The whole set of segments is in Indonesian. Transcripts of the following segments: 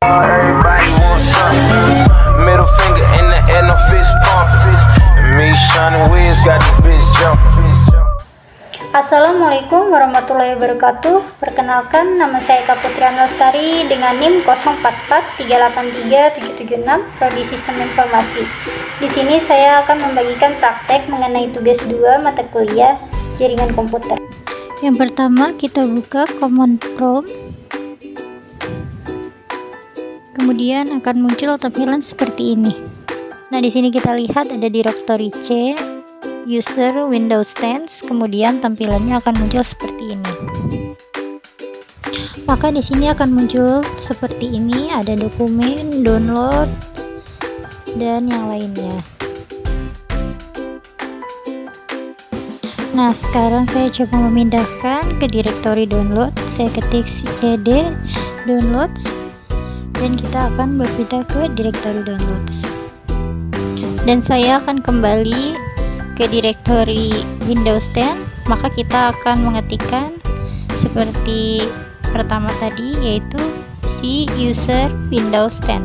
Everybody wants some. Middle finger in the air, no fist pump. And me, Sean Wiz, got this bitch jump. Assalamualaikum warahmatullahi wabarakatuh. Perkenalkan, nama saya Kaputrian Lestari dengan NIM 04383776 Prodi Sistem Informasi. Di sini saya akan membagikan praktek mengenai tugas 2 mata kuliah jaringan komputer. Yang pertama, kita buka command prompt. Kemudian akan muncul tampilan seperti ini. Nah, di sini kita lihat ada directory C, user Windows 10, kemudian tampilannya akan muncul seperti ini. Maka di sini akan muncul seperti ini, ada dokumen, download, dan yang lainnya. Nah, sekarang saya coba memindahkan ke directory download. Saya ketik cd downloads dan kita akan berpindah ke directory downloads. Dan saya akan kembali ke directory Windows 10, maka kita akan mengetikkan seperti pertama tadi, yaitu si user Windows 10.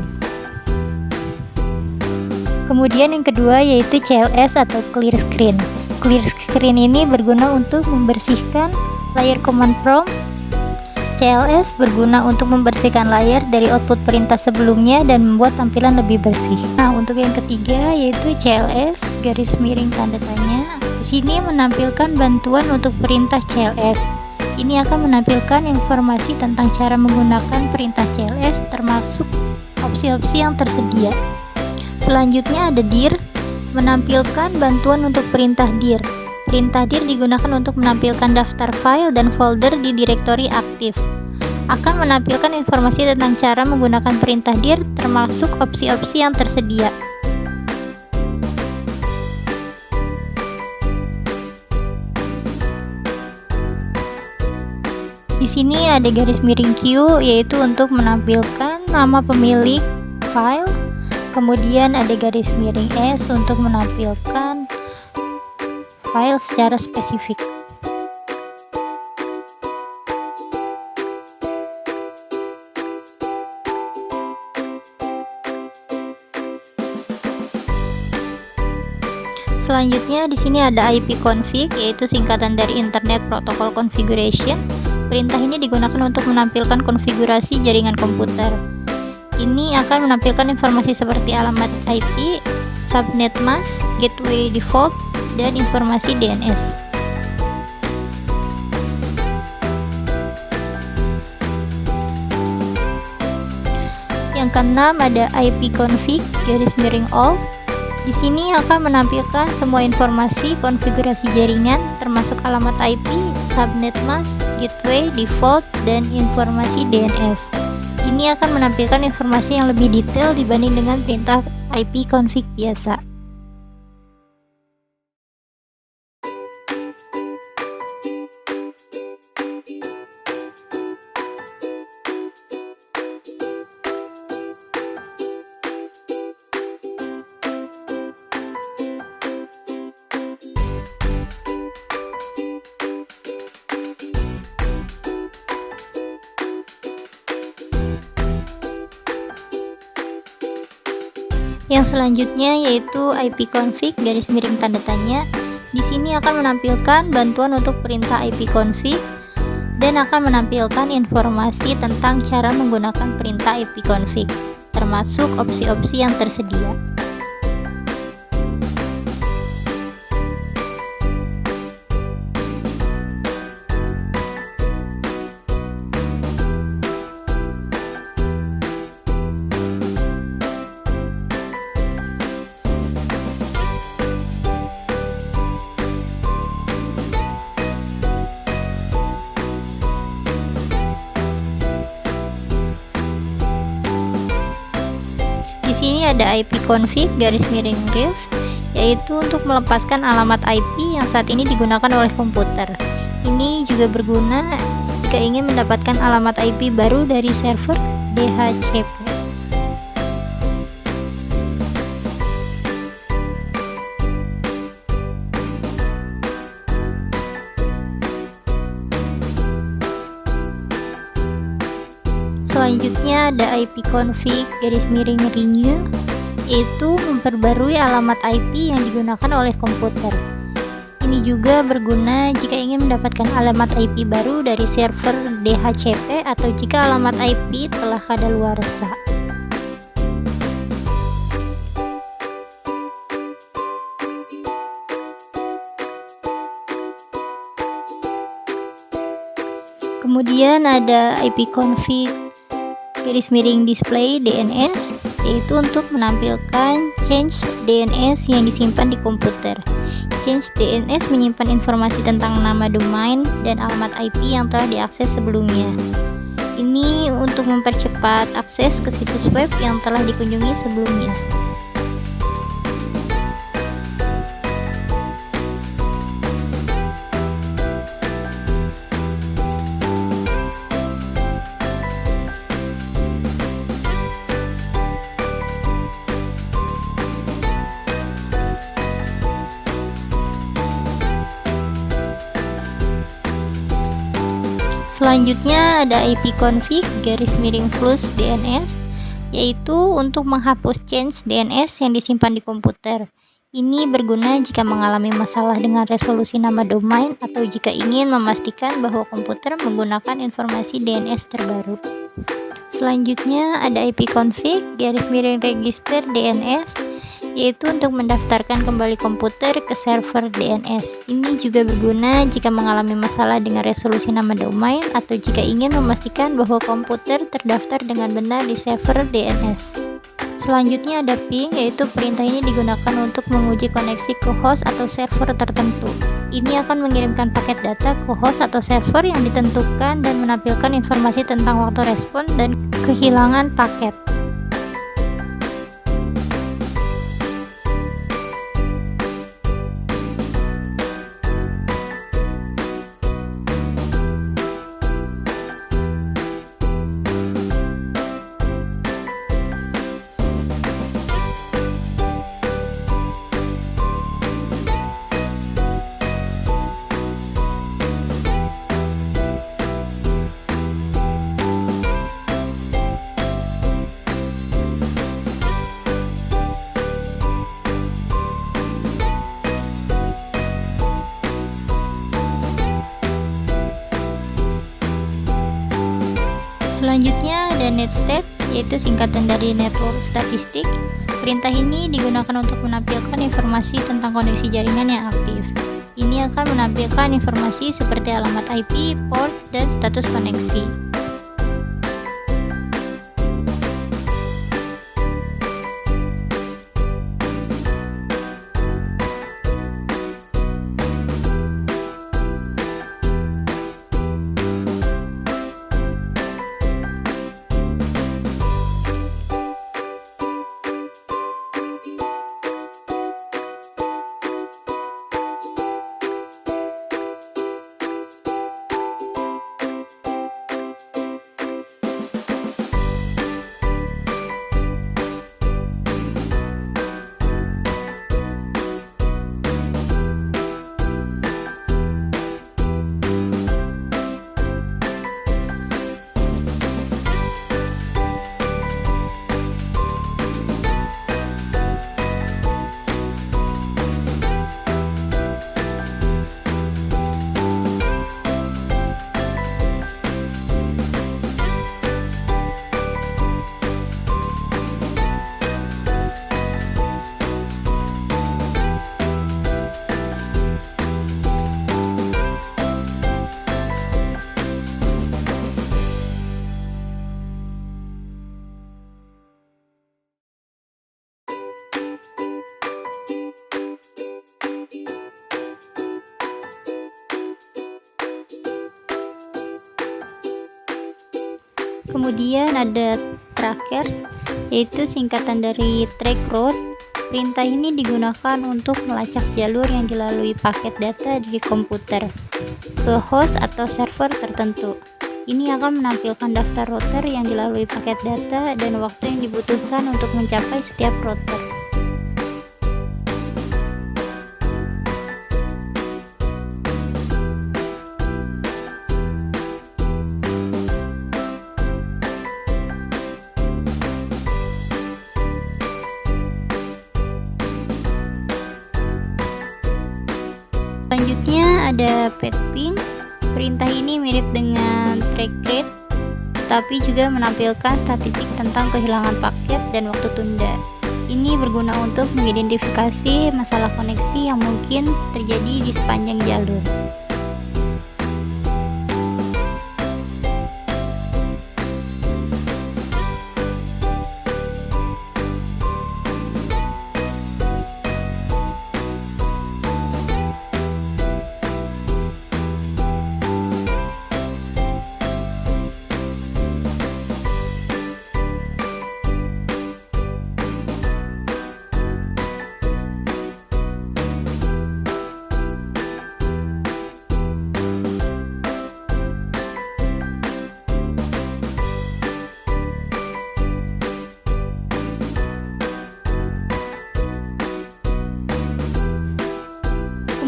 Kemudian yang kedua yaitu CLS atau clear screen. Clear screen ini berguna untuk membersihkan layar command prompt. CLS berguna untuk membersihkan layar dari output perintah sebelumnya dan membuat tampilan lebih bersih. Nah, untuk yang ketiga yaitu CLS garis miring tanda tanya. Di sini menampilkan bantuan untuk perintah CLS. Ini akan menampilkan informasi tentang cara menggunakan perintah CLS termasuk opsi-opsi yang tersedia. Selanjutnya ada dir, menampilkan bantuan untuk perintah dir. Perintah dir digunakan untuk menampilkan daftar file dan folder di direktori aktif. Akan menampilkan informasi tentang cara menggunakan perintah dir termasuk opsi-opsi yang tersedia. Di sini ada garis miring Q, yaitu untuk menampilkan nama pemilik file. Kemudian ada garis miring S untuk menampilkan file secara spesifik. Selanjutnya di sini ada IP config, yaitu singkatan dari Internet Protocol Configuration. Perintah ini digunakan untuk menampilkan konfigurasi jaringan komputer. Ini akan menampilkan informasi seperti alamat IP, subnet mask, gateway default, dan informasi DNS. Yang keenam ada IP config garis miring all. Di sini akan menampilkan semua informasi konfigurasi jaringan termasuk alamat IP, subnet mask, gateway default, dan informasi DNS. Ini akan menampilkan informasi yang lebih detail dibanding dengan perintah IP config biasa. Yang selanjutnya yaitu IP config garis miring tanda tanya. Di sini akan menampilkan bantuan untuk perintah IP config dan akan menampilkan informasi tentang cara menggunakan perintah IP config, termasuk opsi-opsi yang tersedia. Di sini ada IP config garis miring RIS, yaitu untuk melepaskan alamat IP yang saat ini digunakan oleh komputer. Ini juga berguna jika ingin mendapatkan alamat IP baru dari server DHCP. Selanjutnya ada ipconfig _renew, yaitu memperbarui alamat IP yang digunakan oleh komputer. Ini juga berguna jika ingin mendapatkan alamat IP baru dari server DHCP atau jika alamat IP telah kadaluarsa. Kemudian ada ipconfig _display DNS, yaitu untuk menampilkan change DNS yang disimpan di komputer. Change DNS menyimpan informasi tentang nama domain dan alamat IP yang telah diakses sebelumnya. Ini untuk mempercepat akses ke situs web yang telah dikunjungi sebelumnya. Selanjutnya ada ipconfig _flush DNS, yaitu untuk menghapus change DNS yang disimpan di komputer. Ini berguna jika mengalami masalah dengan resolusi nama domain atau jika ingin memastikan bahwa komputer menggunakan informasi DNS terbaru. Selanjutnya ada ipconfig _register DNS, yaitu untuk mendaftarkan kembali komputer ke server DNS. Ini juga berguna jika mengalami masalah dengan resolusi nama domain atau jika ingin memastikan bahwa komputer terdaftar dengan benar di server DNS. Selanjutnya ada ping, yaitu perintah ini digunakan untuk menguji koneksi ke host atau server tertentu. Ini akan mengirimkan paket data ke host atau server yang ditentukan dan menampilkan informasi tentang waktu respon dan kehilangan paket. Selanjutnya ada netstat, yaitu singkatan dari network statistik. Perintah ini digunakan untuk menampilkan informasi tentang koneksi jaringan yang aktif. Ini akan menampilkan informasi seperti alamat IP, port, dan status koneksi. Kemudian ada tracker, yaitu singkatan dari track route. Perintah ini digunakan untuk melacak jalur yang dilalui paket data dari komputer ke host atau server tertentu. Ini akan menampilkan daftar router yang dilalui paket data dan waktu yang dibutuhkan untuk mencapai setiap router. Selanjutnya ada Petping. Perintah ini mirip dengan trackread, tapi juga menampilkan statistik tentang kehilangan paket dan waktu tunda. Ini berguna untuk mengidentifikasi masalah koneksi yang mungkin terjadi di sepanjang jalur.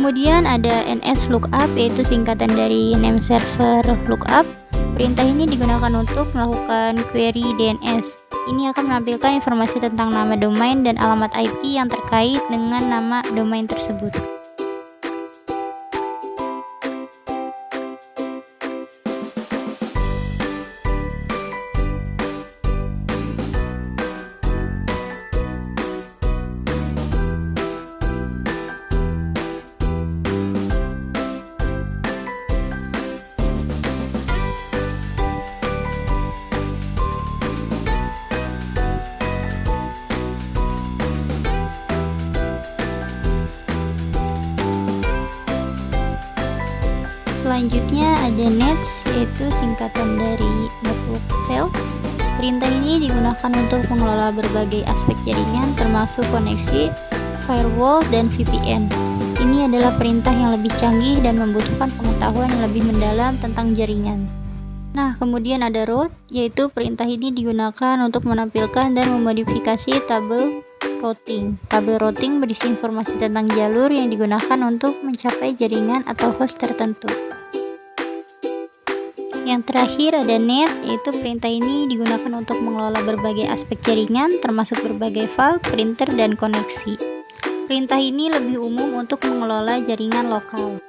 Kemudian ada NS lookup, yaitu singkatan dari name server lookup. Perintah ini digunakan untuk melakukan query DNS. Ini akan menampilkan informasi tentang nama domain dan alamat IP yang terkait dengan nama domain tersebut. Selanjutnya ada nets, yaitu singkatan dari network cell. Perintah ini digunakan untuk mengelola berbagai aspek jaringan termasuk koneksi, firewall, dan VPN. Ini adalah perintah yang lebih canggih dan membutuhkan pengetahuan yang lebih mendalam tentang jaringan. Nah, kemudian ada route, yaitu perintah ini digunakan untuk menampilkan dan memodifikasi tabel routing. Tabel routing berisi informasi tentang jalur yang digunakan untuk mencapai jaringan atau host tertentu. Yang terakhir ada net, yaitu perintah ini digunakan untuk mengelola berbagai aspek jaringan termasuk berbagai file, printer, dan koneksi. Perintah ini lebih umum untuk mengelola jaringan lokal.